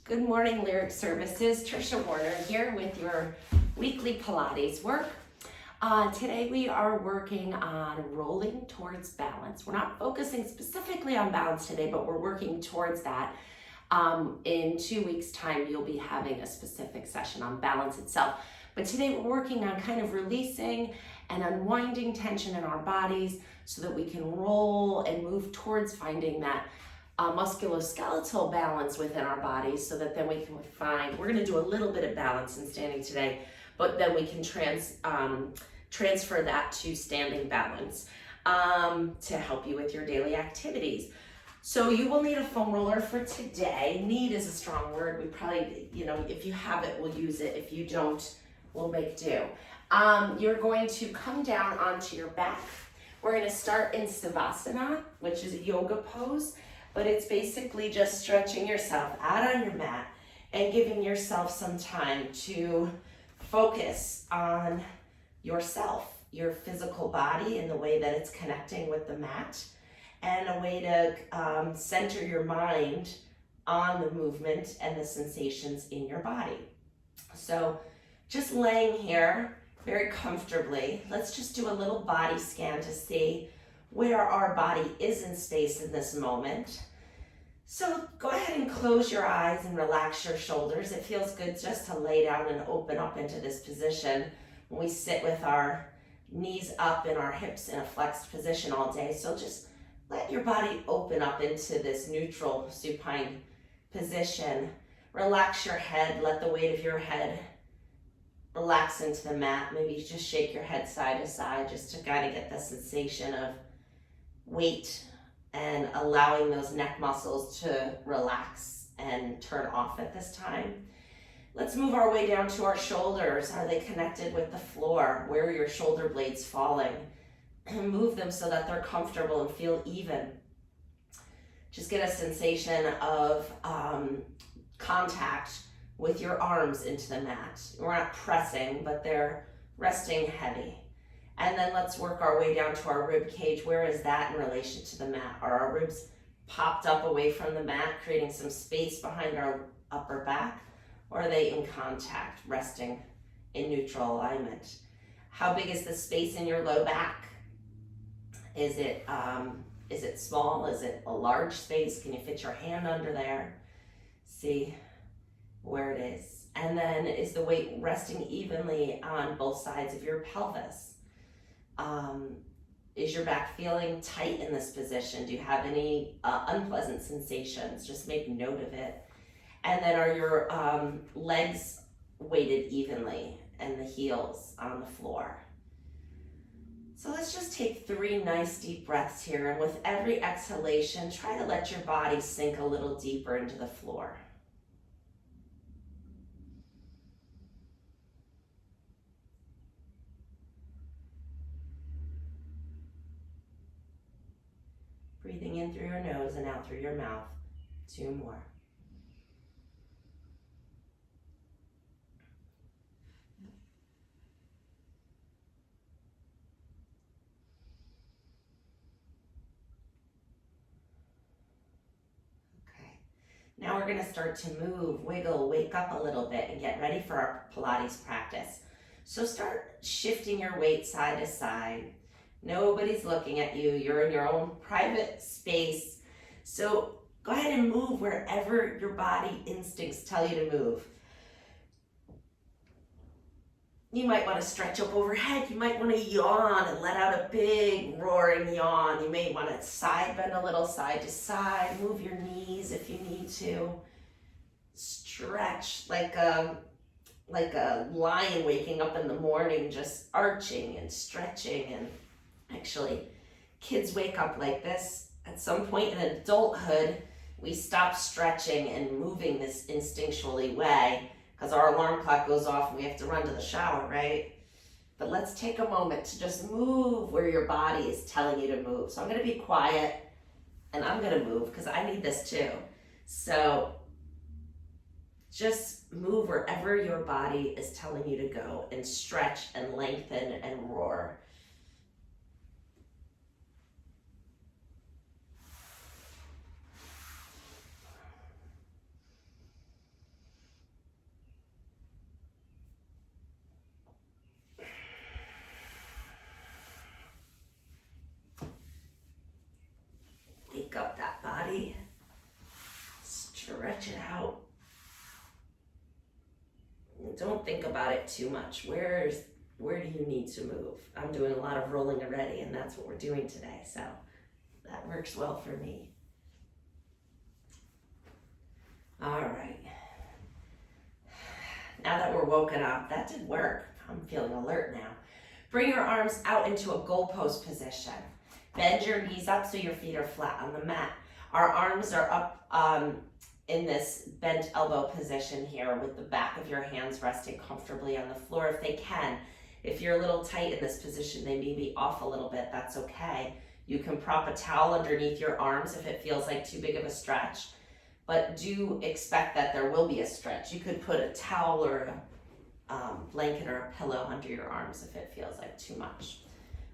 Good morning, Lyric Services. Trisha Warner here with your weekly Pilates work. Today we are working on rolling towards balance. We're not focusing specifically on balance today, but we're working towards that. In 2 weeks' time, you'll be having a specific session on balance itself. But today we're working on kind of releasing and unwinding tension in our bodies so that we can roll and move towards finding that musculoskeletal balance within our bodies, so that then we can find, we're going to do a little bit of balance in standing today, but then we can transfer that to standing balance to help you with your daily activities. So you will need a foam roller for today. Need is a strong word. We probably, if you have it, we'll use it. If you don't, we'll make do. You're going to come down onto your back. We're going to start in Savasana, which is a yoga pose. But it's basically just stretching yourself out on your mat and giving yourself some time to focus on yourself, your physical body, and the way that it's connecting with the mat, and a way to center your mind on the movement and the sensations in your body. So just laying here very comfortably, let's just do a little body scan to see where our body is in space in this moment. So go ahead and close your eyes and relax your shoulders. It feels good just to lay down and open up into this position when we sit with our knees up and our hips in a flexed position all day. So just let your body open up into this neutral supine position. Relax your head, let the weight of your head relax into the mat. Maybe just shake your head side to side just to kind of get the sensation of weight and allowing those neck muscles to relax and turn off at this time. Let's move our way down to our shoulders. Are they connected with the floor? Where are your shoulder blades falling? And move them so that they're comfortable and feel even. Just get a sensation of contact with your arms into the mat. We're not pressing, but they're resting heavy. And then let's work our way down to our rib cage. Where is that in relation to the mat? Are our ribs popped up away from the mat, creating some space behind our upper back? Or are they in contact, resting in neutral alignment? How big is the space in your low back? Is it small? Is it a large space? Can you fit your hand under there? See where it is. And then is the weight resting evenly on both sides of your pelvis? Is your back feeling tight in this position? Do you have any unpleasant sensations? Just make note of it. And then are your legs weighted evenly and the heels on the floor? So let's just take 3 nice deep breaths here. And with every exhalation, try to let your body sink a little deeper into the floor. Breathing in through your nose and out through your mouth. 2 more. Okay. Now we're going to start to move, wiggle, wake up a little bit, and get ready for our Pilates practice. So start shifting your weight side to side. Nobody's looking at you. You're in your own private space. So go ahead and move wherever your body instincts tell you to move. You might want to stretch up overhead. You might want to yawn and let out a big roaring yawn. You may want to side bend a little side to side. Move your knees if you need to. Stretch like a lion waking up in the morning, just arching and stretching. And actually, kids wake up like this. At some point in adulthood, we stop stretching and moving this instinctually way because our alarm clock goes off and we have to run to the shower, right? But let's take a moment to just move where your body is telling you to move. So I'm going to be quiet and I'm going to move because I need this too. So just move wherever your body is telling you to go and stretch and lengthen and roar. stretch it out. Don't think about it too much. Where do you need to move? I'm doing a lot of rolling already, and that's what we're doing today, so that works well for me. All right. Now that we're woken up, that did work. I'm feeling alert now. Bring your arms out into a goalpost position. Bend your knees up so your feet are flat on the mat. Our arms are up in this bent elbow position here with the back of your hands resting comfortably on the floor if they can. If you're a little tight in this position, they may be off a little bit, that's okay. You can prop a towel underneath your arms if it feels like too big of a stretch, but do expect that there will be a stretch. You could put a towel or a blanket or a pillow under your arms if it feels like too much.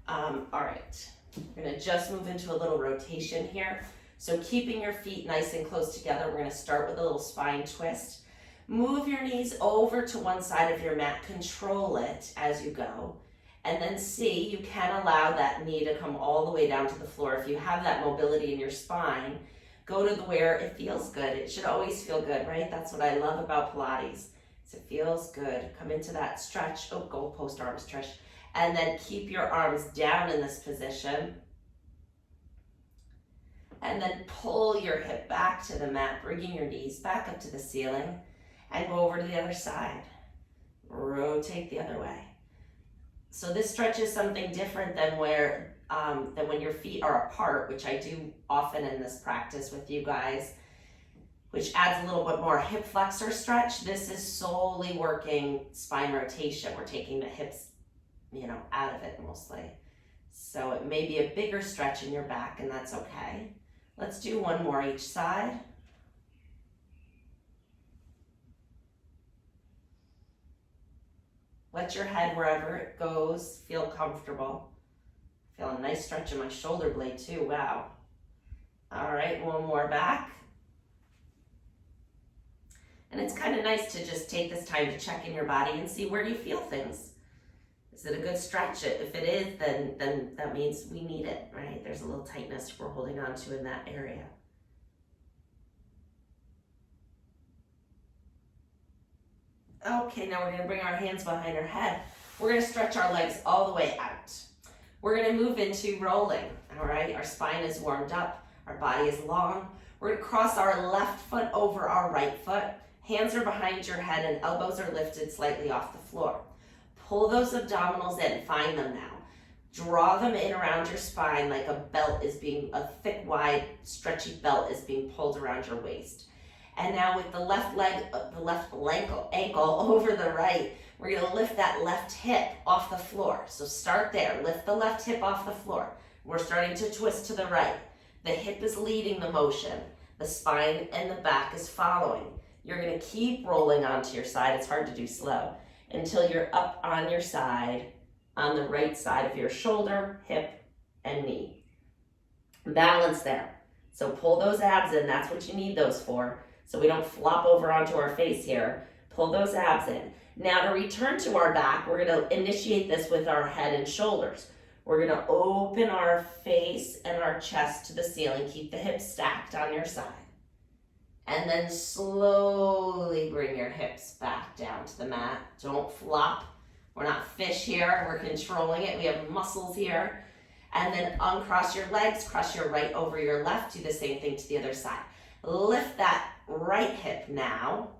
All right, we're gonna just move into a little rotation here. So keeping your feet nice and close together, we're gonna start with a little spine twist. Move your knees over to one side of your mat, control it as you go. And then see, you can allow that knee to come all the way down to the floor. If you have that mobility in your spine, go to where it feels good. It should always feel good, right? That's what I love about Pilates. It feels good. Come into that stretch. Oh, goalpost arms, Trish. And then keep your arms down in this position. And then pull your hip back to the mat, bringing your knees back up to the ceiling, and go over to the other side. Rotate the other way. So this stretch is something different than when your feet are apart, which I do often in this practice with you guys, which adds a little bit more hip flexor stretch. This is solely working spine rotation. We're taking the hips, out of it mostly. So it may be a bigger stretch in your back, and that's okay. Let's do one more each side. Let your head, wherever it goes, feel comfortable. Feel a nice stretch in my shoulder blade too, wow. All right, one more back. And it's kind of nice to just take this time to check in your body and see where you feel things. Is it a good stretch? If it is, then that means we need it, right? There's a little tightness we're holding on to in that area. Okay, now we're gonna bring our hands behind our head. We're gonna stretch our legs all the way out. We're gonna move into rolling, all right? Our spine is warmed up, our body is long. We're gonna cross our left foot over our right foot. Hands are behind your head and elbows are lifted slightly off the floor. Pull those abdominals in, find them now. Draw them in around your spine like a thick, wide, stretchy belt is being pulled around your waist. And now with the left ankle over the right, we're gonna lift that left hip off the floor. So start there, lift the left hip off the floor. We're starting to twist to the right. The hip is leading the motion. The spine and the back is following. You're gonna keep rolling onto your side. It's hard to do slow until you're up on your side, on the right side of your shoulder, hip, and knee. Balance there. So pull those abs in, that's what you need those for. So we don't flop over onto our face here. Pull those abs in. Now to return to our back, we're gonna initiate this with our head and shoulders. We're gonna open our face and our chest to the ceiling. Keep the hips stacked on your side. And then slowly bring your hips back down to the mat. Don't flop. We're not fish here, we're controlling it. We have muscles here. And then uncross your legs, cross your right over your left. Do the same thing to the other side. Lift that right hip now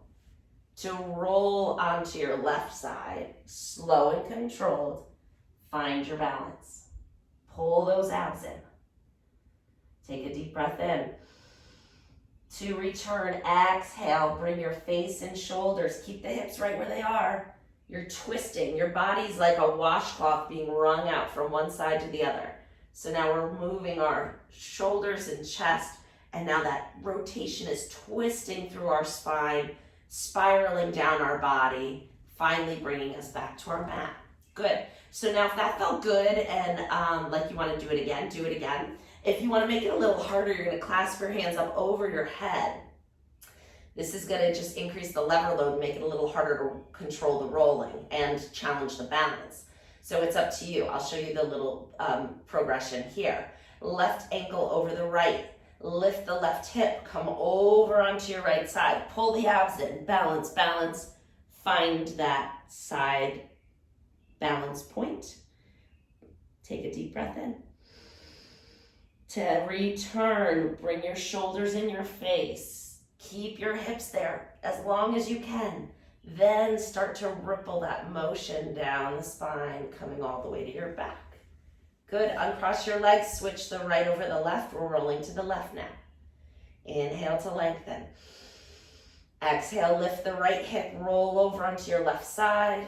to roll onto your left side. Slow and controlled. Find your balance. Pull those abs in. Take a deep breath in. To return, exhale, bring your face and shoulders. Keep the hips right where they are. You're twisting. Your body's like a washcloth being wrung out from one side to the other. So now we're moving our shoulders and chest, and now that rotation is twisting through our spine, spiraling down our body, finally bringing us back to our mat. Good. So now if that felt good and like you want to do it again, do it again. If you want to make it a little harder, you're going to clasp your hands up over your head. This is going to just increase the lever load and make it a little harder to control the rolling and challenge the balance. So it's up to you. I'll show you the little progression here. Left ankle over the right. Lift the left hip, come over onto your right side. Pull the abs in, balance, balance. Find that side balance point. Take a deep breath in. To return, bring your shoulders in your face. Keep your hips there as long as you can. Then start to ripple that motion down the spine, coming all the way to your back. Good, uncross your legs, switch the right over the left. We're rolling to the left now. Inhale to lengthen. Exhale, lift the right hip, roll over onto your left side.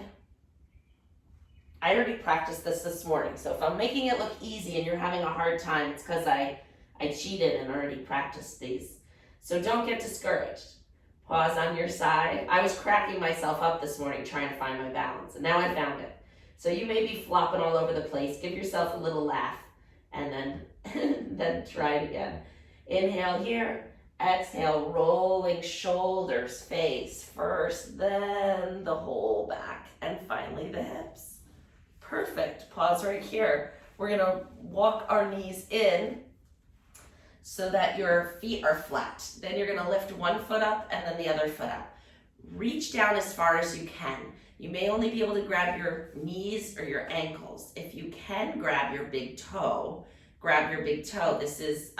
I already practiced this morning, so if I'm making it look easy and you're having a hard time, it's because I cheated and already practiced these. So don't get discouraged. Pause on your side. I was cracking myself up this morning trying to find my balance, and now I found it. So you may be flopping all over the place. Give yourself a little laugh, and then try it again. Inhale here. Exhale, rolling shoulders, face first, then the whole back, and finally the hips. Perfect. Pause right here. We're going to walk our knees in so that your feet are flat. Then you're going to lift one foot up and then the other foot up. Reach down as far as you can. You may only be able to grab your knees or your ankles. If you can grab your big toe, grab your big toe. This is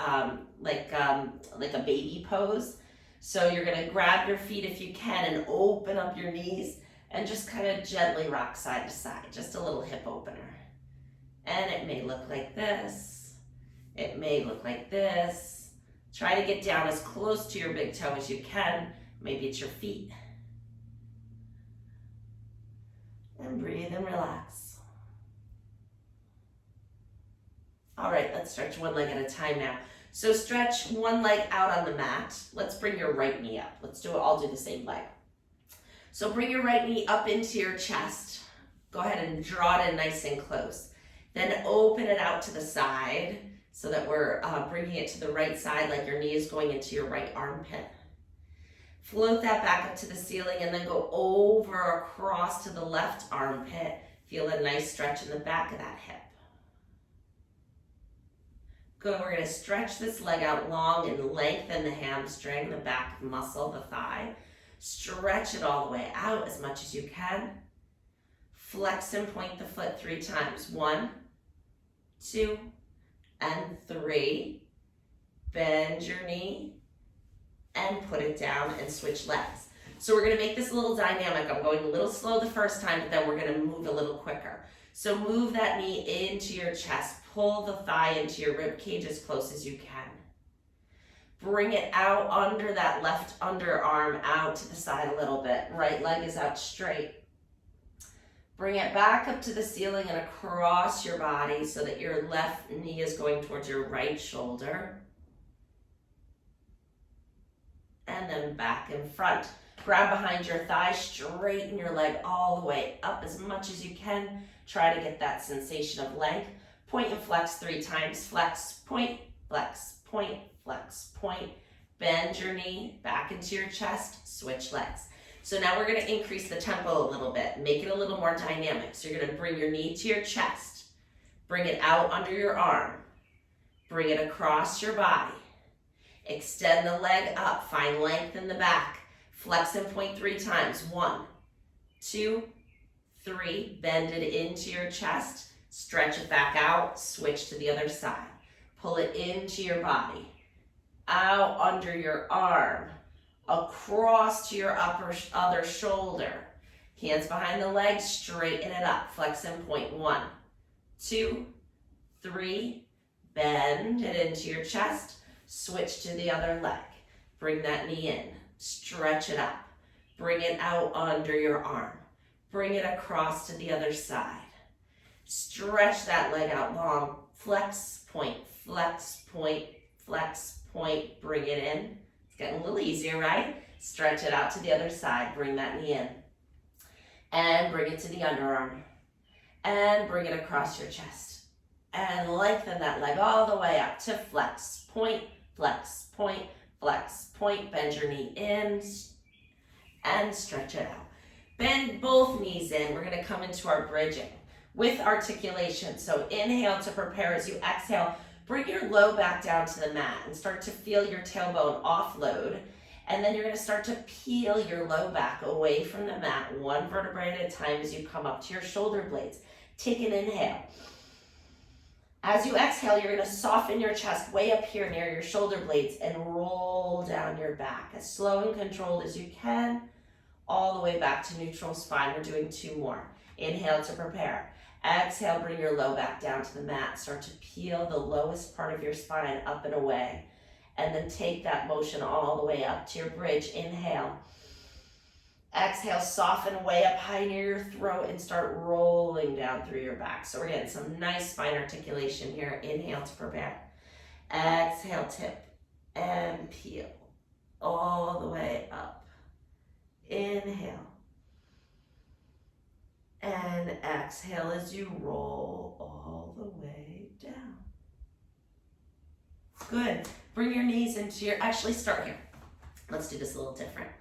like a baby pose. So you're going to grab your feet if you can and open up your knees and just kind of gently rock side to side, just a little hip opener. And it may look like this. It may look like this. Try to get down as close to your big toe as you can. Maybe it's your feet. And breathe and relax. All right, let's stretch one leg at a time now. So stretch one leg out on the mat. Let's bring your right knee up. Let's do it, I'll do the same leg. So bring your right knee up into your chest. Go ahead and draw it in nice and close. Then open it out to the side so that we're bringing it to the right side like your knee is going into your right armpit. Float that back up to the ceiling and then go over across to the left armpit. Feel a nice stretch in the back of that hip. Good, we're gonna stretch this leg out long and lengthen the hamstring, the back muscle, the thigh. Stretch it all the way out as much as you can. Flex and point the foot 3 times. 1, 2, and 3. Bend your knee and put it down and switch legs. So we're gonna make this a little dynamic. I'm going a little slow the first time, but then we're gonna move a little quicker. So move that knee into your chest. Pull the thigh into your rib cage as close as you can. Bring it out under that left underarm out to the side a little bit. Right leg is out straight. Bring it back up to the ceiling and across your body so that your left knee is going towards your right shoulder. And then back in front. Grab behind your thigh, straighten your leg all the way up as much as you can. Try to get that sensation of length. Point and flex 3 times. Flex, point, flex, point, flex, point. Bend your knee back into your chest, switch legs. So now we're gonna increase the tempo a little bit, make it a little more dynamic. So you're gonna bring your knee to your chest, bring it out under your arm, bring it across your body. Extend the leg up, find length in the back. Flex and point 3 times. 1, 2, 3. Bend it into your chest. Stretch it back out. Switch to the other side. Pull it into your body. Out under your arm. Across to your other shoulder. Hands behind the legs. Straighten it up. Flex and point. 1, 2, 3. Bend it into your chest. Switch to the other leg. Bring that knee in. Stretch it up. Bring it out under your arm. Bring it across to the other side. Stretch that leg out long. Flex, point, flex, point, flex, point. Bring it in. It's getting a little easier, right? Stretch it out to the other side. Bring that knee in. And bring it to the underarm. And bring it across your chest. And lengthen that leg all the way up to flex, point, flex, point, flex, point. Bend your knee in and stretch it out. Bend both knees in. We're going to come into our bridging with articulation. So inhale to prepare. As you exhale, Bring your low back down to the mat and start to feel your tailbone offload. And then you're going to start to peel your low back away from the mat, one vertebrae at a time as you come up to your shoulder blades. Take an inhale. As you exhale, you're going to soften your chest way up here near your shoulder blades and roll down your back as slow and controlled as you can, all the way back to neutral spine. We're doing 2 more. Inhale to prepare. Exhale, bring your low back down to the mat. Start to peel the lowest part of your spine up and away. And then take that motion all the way up to your bridge. Inhale. Exhale, soften way up high near your throat and start rolling down through your back. So we're getting some nice spine articulation here. Inhale to prepare. Exhale, tip and peel all the way up. Inhale. And exhale as you roll all the way down. Good. Bring your knees into your, actually start here. Let's do this a little different.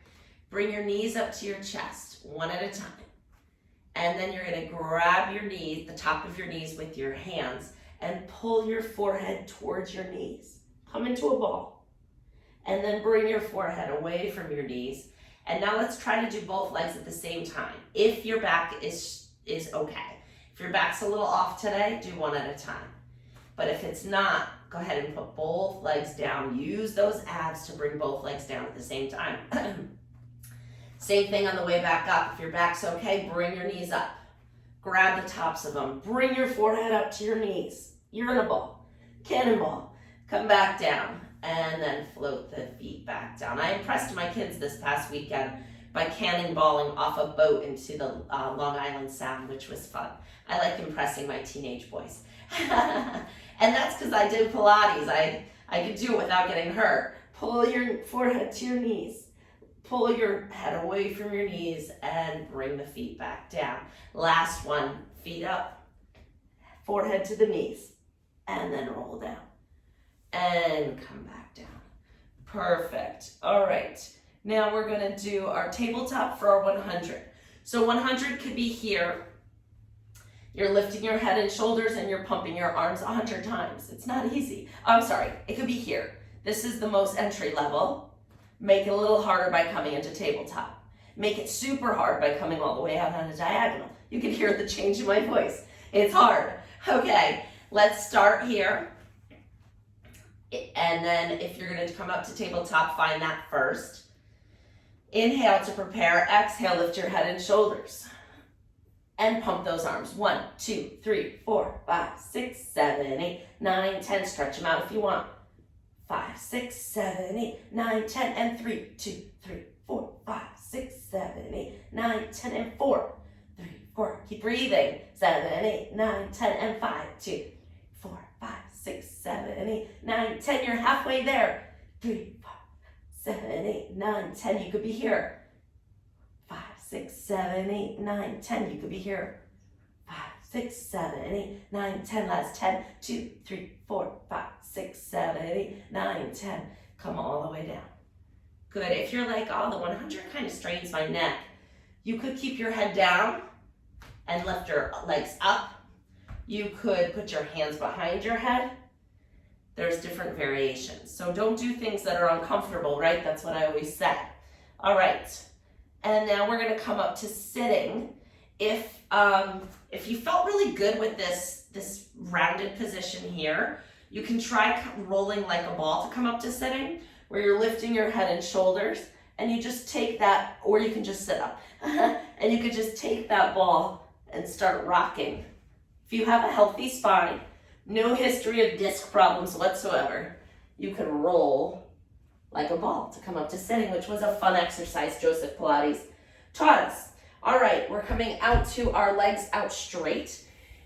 Bring your knees up to your chest, one at a time. And then you're gonna grab your knees, the top of your knees with your hands and pull your forehead towards your knees. Come into a ball. And then bring your forehead away from your knees. And now let's try to do both legs at the same time. If your back is okay. If your back's a little off today, do one at a time. But if it's not, go ahead and put both legs down. Use those abs to bring both legs down at the same time. Same thing on the way back up. If your back's okay, bring your knees up. Grab the tops of them. Bring your forehead up to your knees. You're in a ball. Cannonball. Come back down. And then float the feet back down. I impressed my kids this past weekend by cannonballing off a boat into the Long Island Sound, which was fun. I like impressing my teenage boys. And that's because I did Pilates. I could do it without getting hurt. Pull your forehead to your knees. Pull your head away from your knees and bring the feet back down. Last one, feet up, forehead to the knees, and then roll down. And come back down. Perfect. All right. Now we're going to do our tabletop for our 100. So 100 could be here. You're lifting your head and shoulders and you're pumping your arms 100 times. It's not easy. I'm sorry. It could be here. This is the most entry level. Make it a little harder by coming into tabletop. Make it super hard by coming all the way out on a diagonal. You can hear the change in my voice. It's hard. Okay, let's start here. And then if you're going to come up to tabletop, find that first. Inhale to prepare. Exhale, lift your head and shoulders. And pump those arms. 1, 2, 3, 4, 5, 6, 7, 8, 9, 10. Stretch them out if you want. 5, 6, 7, 8, 9, 10, and 3, 2, 3, 4, 5, 6, 7, 8, 9, 10, and 4, 3, 4. Keep breathing. 7, 8, 9, 10, and 5, 2, 4, 5, 6, 7, 8, 9, 10. You're halfway there. 3, 4, 7, 8, 9, 10. You could be here. 5, 6, 7, 8, 9, 10. You could be here. 5, 6, 7, 8, 9, 10. Last 10. 2, 3, 4, 5, 6, 7, 8, 9, 10. Come all the way down. Good. If you're like, oh, the 100 kind of strains my neck, you could keep your head down and lift your legs up. You could put your hands behind your head. There's different variations. So don't do things that are uncomfortable, right? That's what I always say. All right. And now we're going to come up to sitting. If you felt really good with this rounded position here, you can try rolling like a ball to come up to sitting, where you're lifting your head and shoulders, and you just take that, or you can just sit up, and you could just take that ball and start rocking. If you have a healthy spine, no history of disc problems whatsoever, you could roll like a ball to come up to sitting, which was a fun exercise Joseph Pilates taught us. All right, we're coming out to our legs out straight.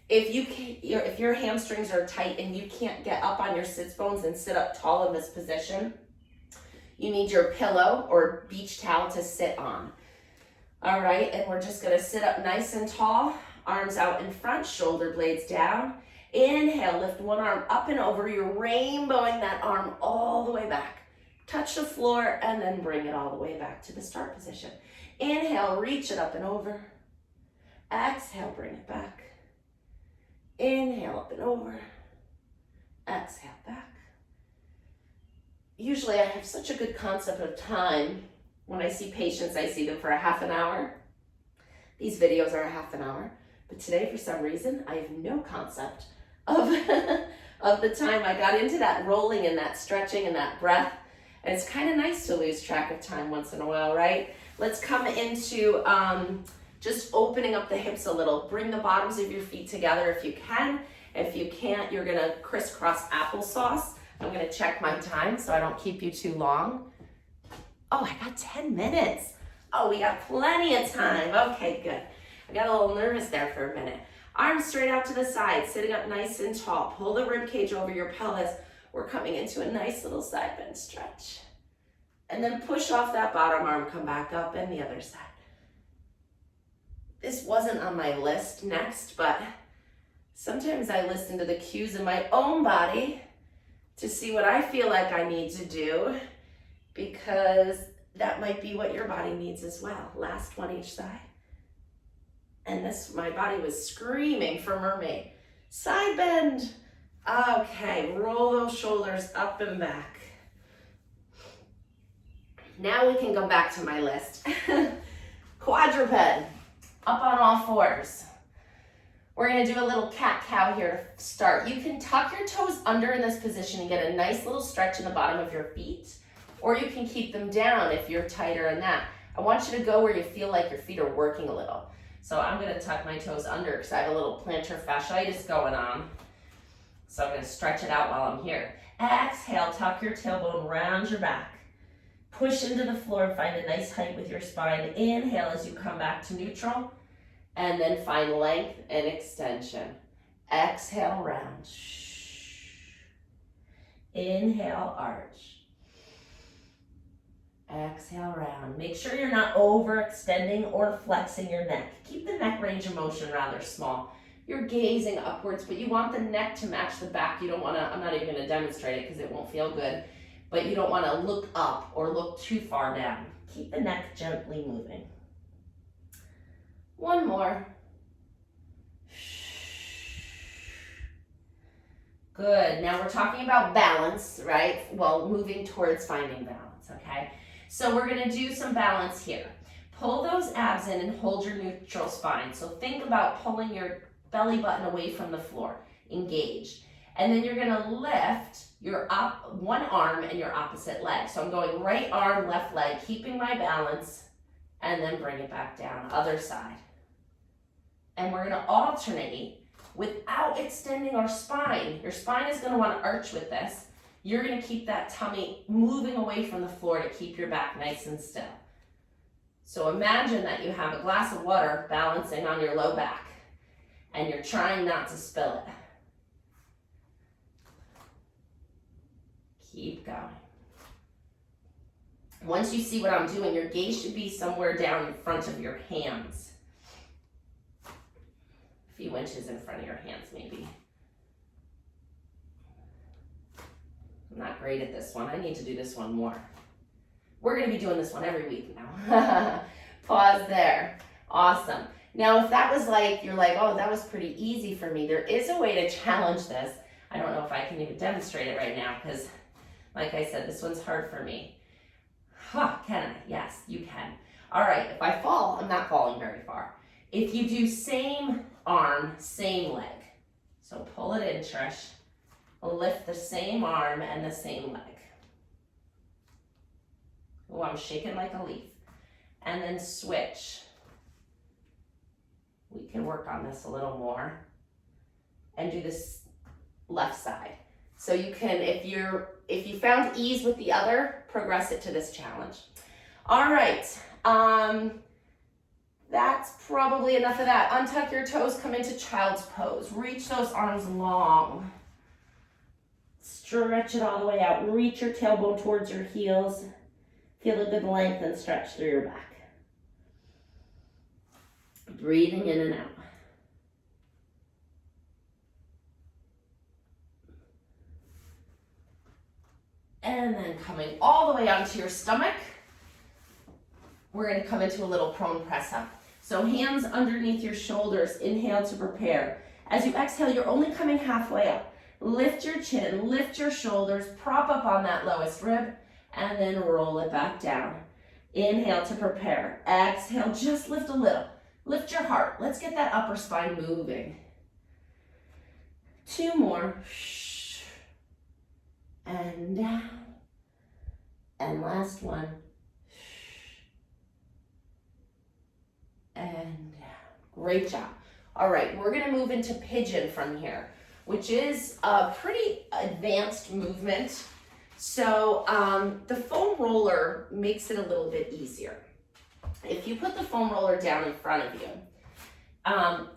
If your hamstrings are tight and you can't get up on your sits bones and sit up tall in this position, you need your pillow or beach towel to sit on. All right, and we're just gonna sit up nice and tall, arms out in front, shoulder blades down. Inhale, lift one arm up and over. You're rainbowing that arm all the way back. Touch the floor and then bring it all the way back to the start position. Inhale, reach it up and over. Exhale, bring it back. Inhale, up and over. Exhale back. Usually I have such a good concept of time. When I see patients, I see them for a half an hour. These videos are a half an hour. But today, for some reason, I have no concept of, of the time. I got into that rolling and that stretching and that breath. And it's kind of nice to lose track of time once in a while, right? Let's come into just opening up the hips a little. Bring the bottoms of your feet together if you can. If you can't, you're gonna crisscross applesauce. I'm gonna check my time so I don't keep you too long. Oh, I got 10 minutes. Oh, we got plenty of time. Okay, good. I got a little nervous there for a minute. Arms straight out to the side, sitting up nice and tall. Pull the rib cage over your pelvis. We're coming into a nice little side bend stretch. And then push off that bottom arm, come back up, and the other side. This wasn't on my list next, but sometimes I listen to the cues in my own body to see what I feel like I need to do, because that might be what your body needs as well. Last one each side. And this, my body was screaming for mermaid. Side bend. Okay, roll those shoulders up and back. Now we can go back to my list. Quadruped, up on all fours. We're gonna do a little cat-cow here to start. You can tuck your toes under in this position and get a nice little stretch in the bottom of your feet, or you can keep them down if you're tighter in that. I want you to go where you feel like your feet are working a little. So I'm gonna tuck my toes under because I have a little plantar fasciitis going on. So I'm gonna stretch it out while I'm here. Exhale, tuck your tailbone, round your back. Push into the floor, find a nice height with your spine. Inhale as you come back to neutral, and then find length and extension. Exhale, round. Inhale, arch. Exhale, round. Make sure you're not overextending or flexing your neck. Keep the neck range of motion rather small. You're gazing upwards, but you want the neck to match the back. You don't want to, I'm not even going to demonstrate it because it won't feel good, but you don't want to look up or look too far down. Keep the neck gently moving. One more. Good. Now we're talking about balance, right? Well, moving towards finding balance, okay? So we're going to do some balance here. Pull those abs in and hold your neutral spine. So think about pulling your belly button away from the floor. Engage. And then you're going to lift your one arm and your opposite leg. So I'm going right arm, left leg, keeping my balance, and then bring it back down. Other side. And we're going to alternate without extending our spine. Your spine is going to want to arch with this. You're going to keep that tummy moving away from the floor to keep your back nice and still. So imagine that you have a glass of water balancing on your low back, and you're trying not to spill it. Keep going. Once you see what I'm doing, your gaze should be somewhere down in front of your hands. A few inches in front of your hands, maybe. I'm not great at this one. I need to do this one more. We're going to be doing this one every week now. Pause there. Awesome. Now, if that was like, you're like, oh, that was pretty easy for me, there is a way to challenge this. I don't know if I can even demonstrate it right now because, like I said, this one's hard for me. Huh, can I? Yes, you can. All right, if I fall, I'm not falling very far. If you do same arm, same leg. So pull it in, Trish. Lift the same arm and the same leg. Oh, I'm shaking like a leaf. And then switch. We can work on this a little more. And do this left side. So you can, if you found ease with the other, progress it to this challenge. All right. That's probably enough of that. Untuck your toes, come into child's pose. Reach those arms long. Stretch it all the way out. Reach your tailbone towards your heels. Feel a good length and stretch through your back. Breathing in and out. And then coming all the way onto your stomach. We're going to come into a little prone press up. So hands underneath your shoulders. Inhale to prepare. As you exhale, you're only coming halfway up. Lift your chin, lift your shoulders, prop up on that lowest rib, and then roll it back down. Inhale to prepare. Exhale, just lift a little. Lift your heart. Let's get that upper spine moving. 2 more. And down. And last one. And down. Great job. All right, we're gonna move into pigeon from here, which is a pretty advanced movement. So the foam roller makes it a little bit easier. If you put the foam roller down in front of you,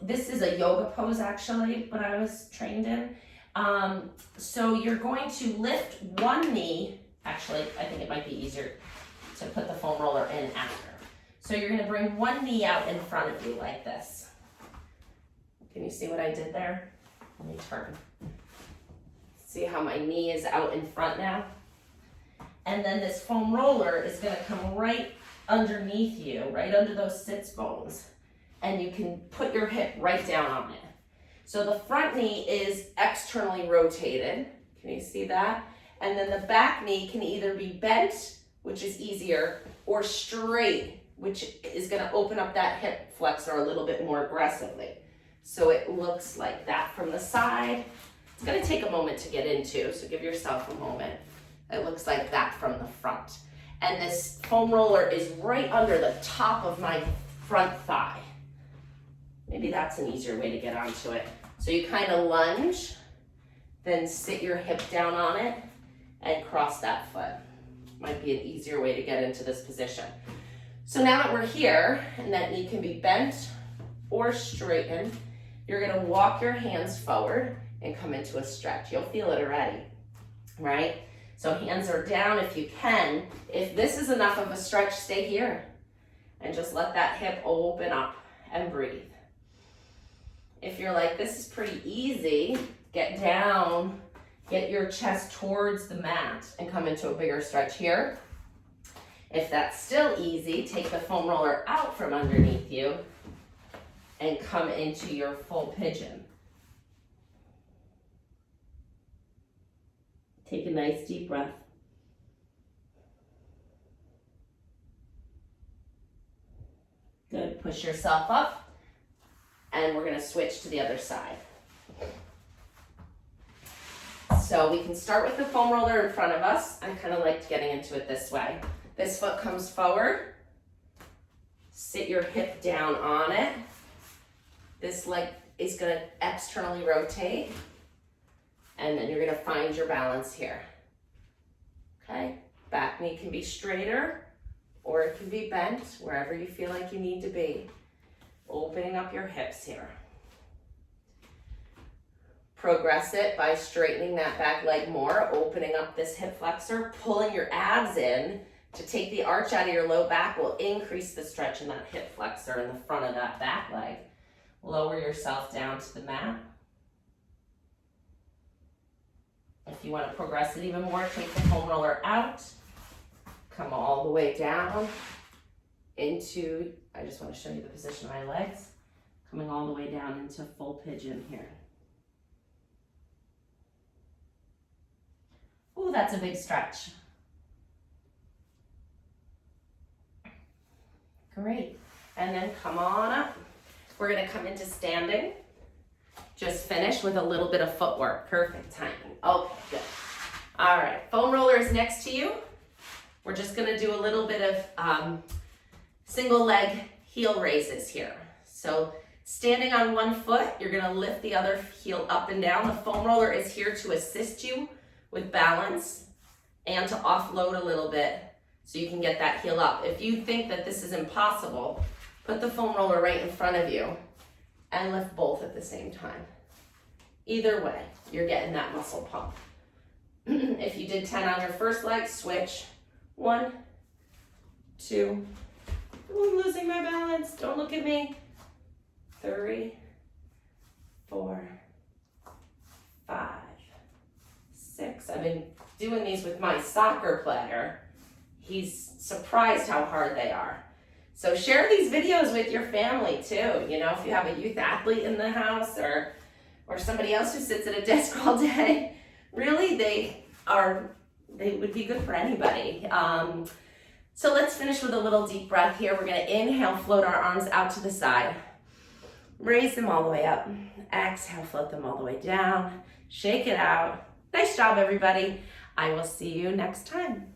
this is a yoga pose actually, what I was trained in. So you're going to lift one knee. Actually, I think it might be easier to put the foam roller in after. So you're gonna bring one knee out in front of you like this. Can you see what I did there? Let me turn. See how my knee is out in front now? And then this foam roller is gonna come right underneath you, right under those sits bones. And you can put your hip right down on it. So the front knee is externally rotated. Can you see that? And then the back knee can either be bent, which is easier, or straight, which is gonna open up that hip flexor a little bit more aggressively. So it looks like that from the side. It's gonna take a moment to get into, so give yourself a moment. It looks like that from the front. And this foam roller is right under the top of my front thigh. Maybe that's an easier way to get onto it. So you kind of lunge, then sit your hip down on it and cross that foot. Might be an easier way to get into this position. So now that we're here, and that knee can be bent or straightened, you're gonna walk your hands forward and come into a stretch. You'll feel it already, right? So hands are down if you can. If this is enough of a stretch, stay here and just let that hip open up and breathe. If you're like, this is pretty easy, get down, get your chest towards the mat and come into a bigger stretch here. If that's still easy, take the foam roller out from underneath you and come into your full pigeon. Take a nice deep breath. Good, push yourself up. And we're gonna switch to the other side. So we can start with the foam roller in front of us. I kind of liked getting into it this way. This foot comes forward. Sit your hip down on it. This leg is gonna externally rotate. And then you're gonna find your balance here. Okay, back knee can be straighter or it can be bent, wherever you feel like you need to be. Opening up your hips here. Progress it by straightening that back leg more, opening up this hip flexor, pulling your abs in to take the arch out of your low back will increase the stretch in that hip flexor in the front of that back leg. Lower yourself down to the mat. If you want to progress it even more, take the foam roller out, come all the way down into, I just want to show you the position of my legs, coming all the way down into full pigeon here. Ooh, that's a big stretch. Great. And then come on up. We're going to come into standing. Just finish with a little bit of footwork. Perfect timing. Okay, good. All right, foam roller is next to you. We're just going to do a little bit of single leg heel raises here. So standing on one foot, you're going to lift the other heel up and down. The foam roller is here to assist you with balance and to offload a little bit so you can get that heel up. If you think that this is impossible, put the foam roller right in front of you and lift both at the same time. Either way, you're getting that muscle pump. If you did 10 on your first leg, switch. 1, 2, I'm losing my balance, don't look at me. 3, 4, 5, 6. I've been doing these with my soccer player. He's surprised how hard they are. So share these videos with your family too. You know, if you have a youth athlete in the house or or somebody else who sits at a desk all day. Really, they would be good for anybody. So let's finish with a little deep breath here. We're gonna inhale, float our arms out to the side. Raise them all the way up. Exhale, float them all the way down. Shake it out. Nice job, everybody. I will see you next time.